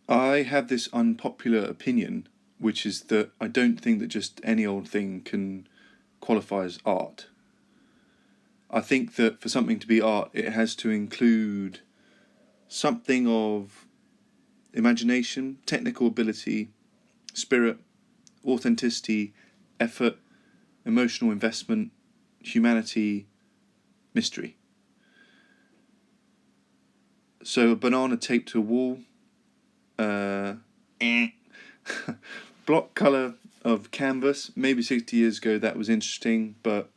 I have this unpopular opinion, which is that I don't think that just any old thing can qualify as art. I think that for something to be art, it has to include something of imagination, technical ability, spirit, authenticity, effort, emotional investment, humanity, mystery. So a banana taped to a wall, uh, block colour of canvas. Maybe 60 years ago that was interesting, but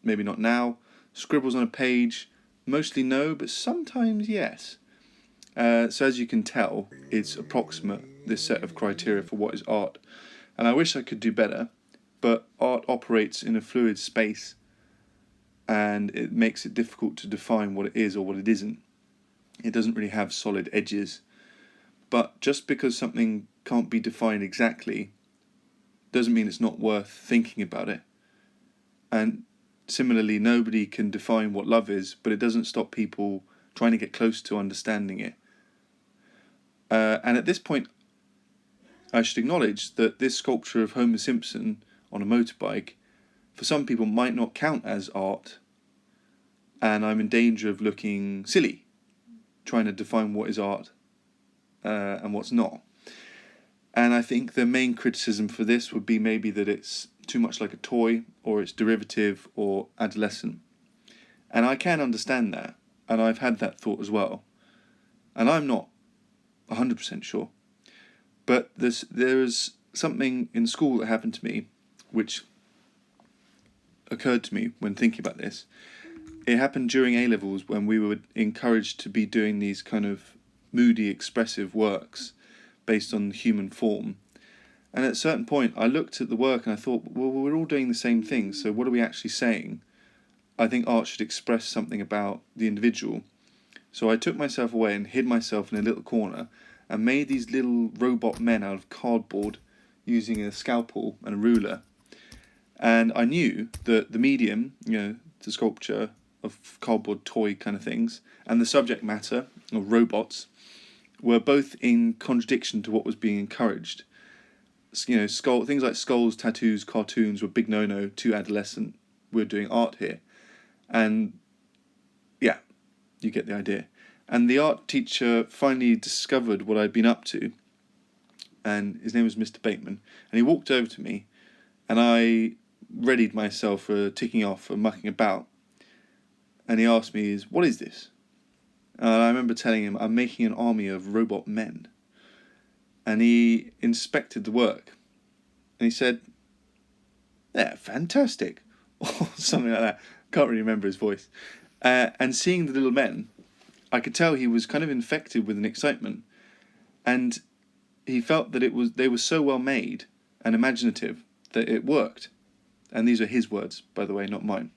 maybe not now. Scribbles on a page, mostly no, but sometimes yes. So as you can tell, it's approximate, this set of criteria for what is art. And I wish I could do better, but art operates in a fluid space and it makes it difficult to define what it is or what it isn't. It doesn't really have solid edges. But just because something can't be defined exactly doesn't mean it's not worth thinking about it. And similarly, nobody can define what love is, but it doesn't stop people trying to get close to understanding it. And at this point, I should acknowledge that this sculpture of Homer Simpson on a motorbike, for some people, might not count as art, and I'm in danger of looking silly trying to define what is art and what's not. And I think the main criticism for this would be maybe that it's too much like a toy, or it's derivative or adolescent. And I can understand that, and I've had that thought as well. And I'm not 100% sure. But there's something in school that happened to me which occurred to me when thinking about this. It happened during A-levels when we were encouraged to be doing these kind of moody, expressive works based on human form. And at a certain point, I looked at the work and I thought, well, we're all doing the same thing, so what are we actually saying? I think art should express something about the individual. So I took myself away and hid myself in a little corner and made these little robot men out of cardboard using a scalpel and a ruler. And I knew that the medium, the sculpture of cardboard toy kind of things, and the subject matter of robots were both in contradiction to what was being encouraged. Things like skulls, tattoos, cartoons were big no-no, too adolescent. We're doing art here. And yeah, you get the idea. And the art teacher finally discovered what I'd been up to, and his name was Mr. Bateman, and he walked over to me, and I readied myself for ticking off and mucking about, and he asked me, what is this? And I remember telling him, I'm making an army of robot men. And he inspected the work, and he said, they're fantastic, or something like that. Can't really remember his voice. And seeing the little men, I could tell he was kind of infected with an excitement, and he felt that they were so well made and imaginative that it worked. And these are his words, by the way, not mine.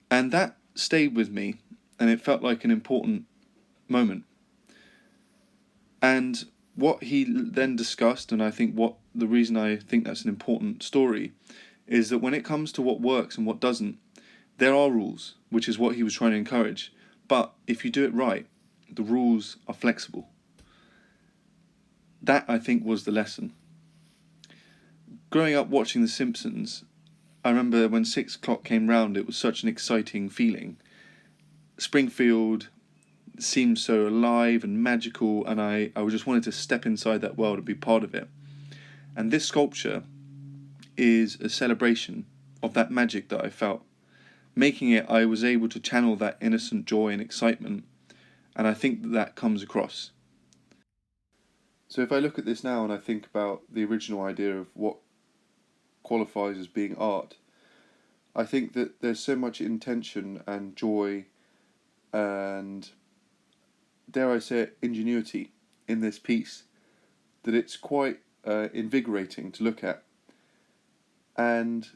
And that stayed with me, and it felt like an important moment. And what he then discussed, and I think the reason I think that's an important story, is that when it comes to what works and what doesn't, there are rules, which is what he was trying to encourage. But if you do it right, the rules are flexible. That, I think, was the lesson. Growing up watching The Simpsons, I remember when 6 o'clock came round, it was such an exciting feeling. Springfield seemed so alive and magical, and I just wanted to step inside that world and be part of it. And this sculpture is a celebration of that magic that I felt. Making it, I was able to channel that innocent joy and excitement, and I think that comes across. So if I look at this now and I think about the original idea of what qualifies as being art, I think that there's so much intention and joy and, dare I say it, ingenuity in this piece, that it's quite invigorating to look at. And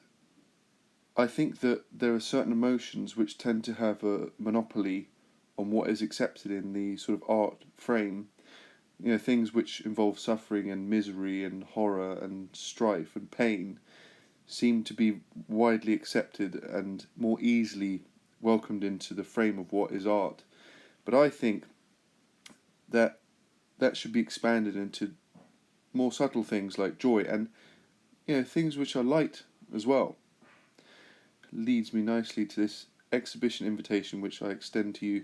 I think that there are certain emotions which tend to have a monopoly on what is accepted in the sort of art frame. Things which involve suffering and misery and horror and strife and pain seem to be widely accepted and more easily welcomed into the frame of what is art. But I think that that should be expanded into more subtle things like joy and, things which are light as well. Leads me nicely to this exhibition invitation which I extend to you.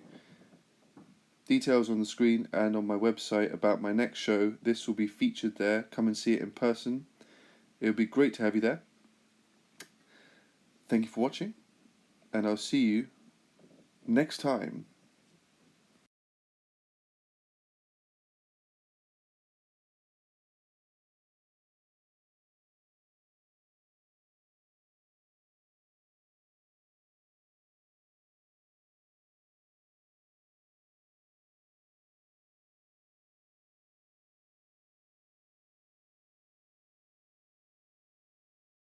Details on the screen and on my website about my next show. This will be featured there. Come and see it in person. It would be great to have you there. Thank you for watching, and I'll see you next time.